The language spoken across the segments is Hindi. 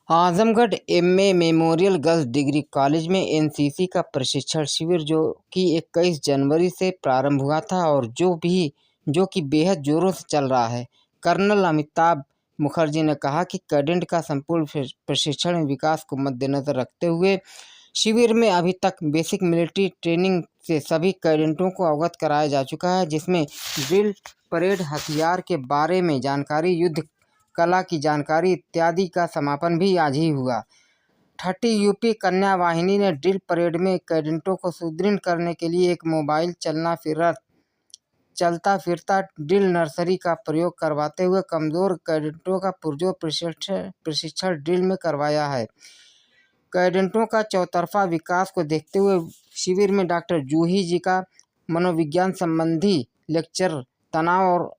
Azamgarh MA memorial girls degree college में एनसीसी का प्रशिक्षण शिविर जो कि 21 जनवरी से प्रारंभ हुआ था और जो कि बेहद जोरों से चल रहा है। कर्नल अमिताभ मुखर्जी ने कहा कि कैडेट का संपूर्ण प्रशिक्षण विकास को मद्देनजर रखते हुए शिविर में अभी तक बेसिक मिलिट्री ट्रेनिंग से सभी कैडेटों को अवगत कराया जा चुका है, जिसमें ड्रिल, परेड, हथियार के बारे में जानकारी, युद्ध कला की जानकारी इत्यादि का समापन भी आज ही हुआ। 30 यूपी कन्या वाहिनी ने ड्रिल परेड में कैडेटों को सुदृढ़ करने के लिए एक मोबाइल चलता फिरता ड्रिल नर्सरी का प्रयोग करवाते हुए कमजोर कैडेटों का पुरजोर प्रशिक्षण ड्रिल में करवाया है। कैडेटों का चौतरफा विकास को देखते हुए शिविर में डॉक्टर जूही जी का मनोविज्ञान संबंधी लेक्चर, तनाव और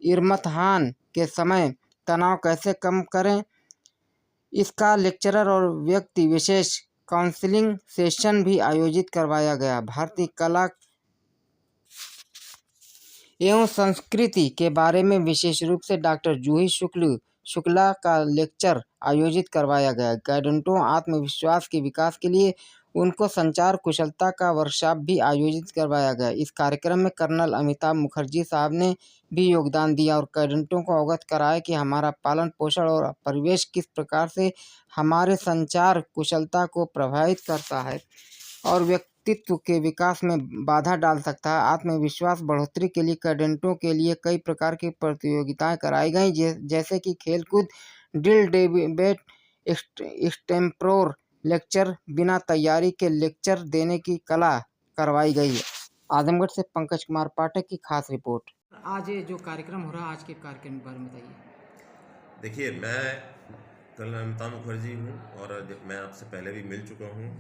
इम्तिहान के समय तनाव कैसे कम करें, इसका लेक्चरर और व्यक्ति विशेष काउंसलिंग सेशन भी आयोजित करवाया गया। भारतीय कला एवं संस्कृति के बारे में विशेष रूप से डॉक्टर जूही शुक्ला का लेक्चर आयोजित करवाया गया। कैडेटों आत्मविश्वास के विकास के लिए उनको संचार कुशलता का वर्कशॉप भी आयोजित करवाया गया। इस कार्यक्रम में कर्नल अमिताभ मुखर्जी साहब ने भी योगदान दिया और कैडेटों को अवगत कराया कि हमारा पालन पोषण और परिवेश किस प्रकार से हमारे संचार कुशलता को प्रभावित करता है और व्यक्तित्व के विकास में बाधा डाल सकता है। आत्मविश्वास बढ़ोतरी के लिए कैडेटों के लिए कई प्रकार की प्रतियोगिताएं कराई गई, जैसे कि खेलकूद, ड्रिल, डिबेट, एक्सटेम्पोर लेक्चर, बिना तैयारी के लेक्चर देने की कला करवाई गई है। आजमगढ़ से पंकज कुमार पाठक की खास रिपोर्ट। आज ये जो कार्यक्रम हो रहा है, आज के कार्यक्रम के बारे में बताइए। देखिए, मैं कर्नल अमिताभ मुखर्जी हूँ और मैं आपसे पहले भी मिल चुका हूँ।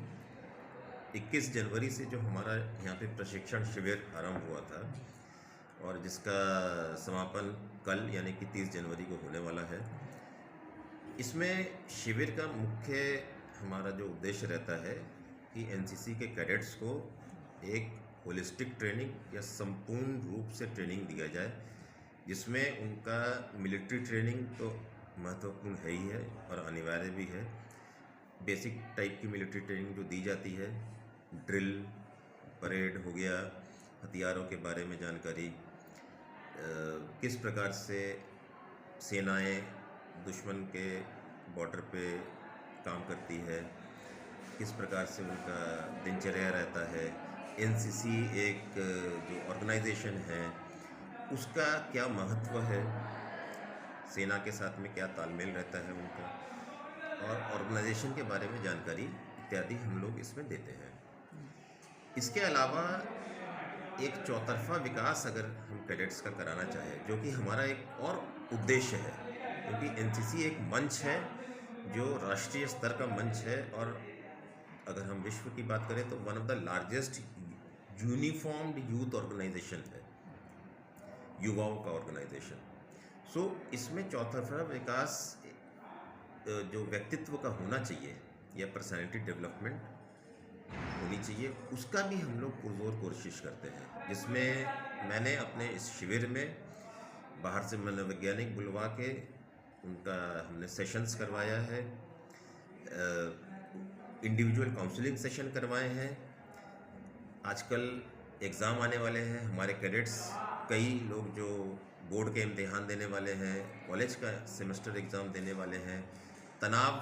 21 जनवरी से जो हमारा यहाँ पे प्रशिक्षण शिविर आरंभ हुआ था और जिसका समापन कल यानी कि 30 जनवरी को होने वाला है। इसमें शिविर का मुख्य हमारा जो उद्देश्य रहता है कि एनसीसी के कैडेट्स को एक होलिस्टिक ट्रेनिंग या संपूर्ण रूप से ट्रेनिंग दिया जाए, जिसमें उनका मिलिट्री ट्रेनिंग तो महत्वपूर्ण है ही है और अनिवार्य भी है। बेसिक टाइप की मिलिट्री ट्रेनिंग जो दी जाती है, ड्रिल, परेड हो गया, हथियारों के बारे में जानकारी, किस प्रकार से सेनाएं दुश्मन के बॉर्डर पे काम करती है, किस प्रकार से उनका दिनचर्या रहता है, एनसीसी एक जो ऑर्गेनाइजेशन है उसका क्या महत्व है, सेना के साथ में क्या तालमेल रहता है उनका, और ऑर्गेनाइजेशन के बारे में जानकारी इत्यादि हम लोग इसमें देते हैं। इसके अलावा एक चौतरफा विकास अगर हम कैडेट्स का कराना चाहें, जो कि हमारा एक और उद्देश्य है, क्योंकि एनसीसी एक मंच है जो राष्ट्रीय स्तर का मंच है और अगर हम विश्व की बात करें तो one of the largest uniformed youth organisation है, युवाओं का ऑर्गेनाइजेशन। सो इसमें चौतरफा विकास जो व्यक्तित्व का होना चाहिए या पर्सनैलिटी डेवलपमेंट होनी चाहिए, उसका भी हम लोग पुरजोर कोशिश करते हैं। जिसमें मैंने अपने इस शिविर में बाहर से मनोवैज्ञानिक बुलवा के उनका हमने सेशंस करवाया है, इंडिविजुअल काउंसलिंग सेशन करवाए हैं। आजकल एग्ज़ाम आने वाले हैं, हमारे कैडेट्स कई लोग जो बोर्ड के इम्तिहान देने वाले हैं, कॉलेज का सेमेस्टर एग्ज़ाम देने वाले हैं, तनाव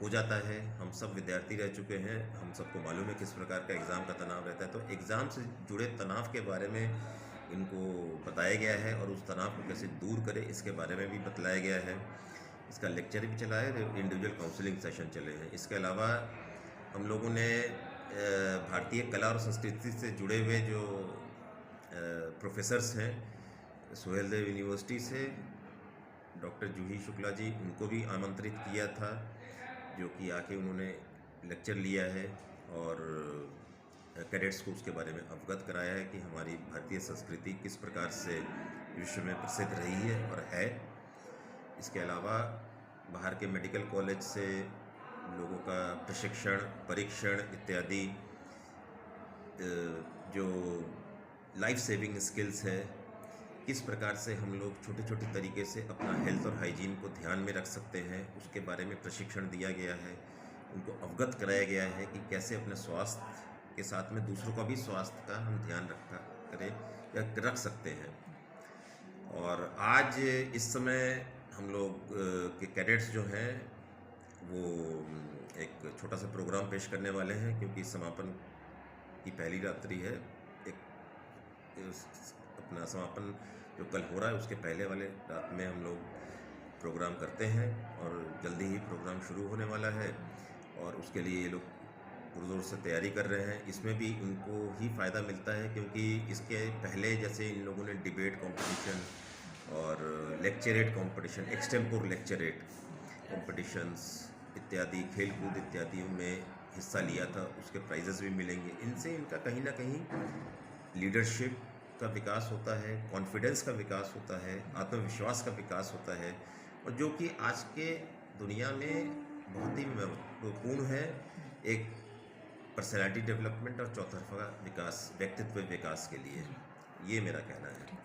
हो जाता है। हम सब विद्यार्थी रह चुके हैं, हम सबको मालूम है किस प्रकार का एग्ज़ाम का तनाव रहता है। तो एग्ज़ाम से जुड़े तनाव के बारे में इनको बताया गया है और उस तनाव को कैसे दूर करें इसके बारे में भी बतलाया गया है। इसका लेक्चर भी चला है, इंडिविजुअल काउंसलिंग सेशन चले हैं। इसके अलावा हम लोगों ने भारतीय कला और संस्कृति से जुड़े हुए जो प्रोफेसर्स हैं, सोहेल देव यूनिवर्सिटी से डॉक्टर जूही शुक्ला जी, उनको भी आमंत्रित किया था, जो कि आके उन्होंने लेक्चर लिया है और कैडेट्स को उसके बारे में अवगत कराया है कि हमारी भारतीय संस्कृति किस प्रकार से विश्व में प्रसिद्ध रही है और है। इसके अलावा बाहर के मेडिकल कॉलेज से लोगों का प्रशिक्षण, परीक्षण इत्यादि जो लाइफ सेविंग स्किल्स है किस प्रकार से हम लोग छोटे-छोटे तरीके से अपना हेल्थ और हाइजीन को ध्यान में रख सकते हैं, उसके बारे में प्रशिक्षण दिया गया है। उनको अवगत कराया गया है कि कैसे अपने स्वास्थ्य के साथ में दूसरों का भी स्वास्थ्य का हम ध्यान रखा करें या रख सकते हैं। और आज इस समय हम लोग के कैडेट्स जो हैं वो एक छोटा सा प्रोग्राम पेश करने वाले हैं, क्योंकि समापन की पहली रात्रि है। अपना समापन जो कल हो रहा है उसके पहले वाले रात में हम लोग प्रोग्राम करते हैं और जल्दी ही प्रोग्राम शुरू होने वाला है और उसके लिए ये लोग पुरजोर से तैयारी कर रहे हैं। इसमें भी उनको ही फ़ायदा मिलता है, क्योंकि इसके पहले जैसे इन लोगों ने डिबेट कंपटीशन और lecturette competition, extempore lecturette competitions इत्यादि, खेलकूद इत्यादियों में हिस्सा लिया था, उसके प्राइजेस भी मिलेंगे। इनसे इनका कहीं ना कहीं लीडरशिप का विकास होता है, कॉन्फिडेंस का विकास होता है, आत्मविश्वास का विकास होता है, और जो कि आज के दुनिया में बहुत ही महत्वपूर्ण है एक पर्सनैलिटी डेवलपमेंट और चौतरफा विकास, व्यक्तित्व विकास के लिए। ये मेरा कहना है।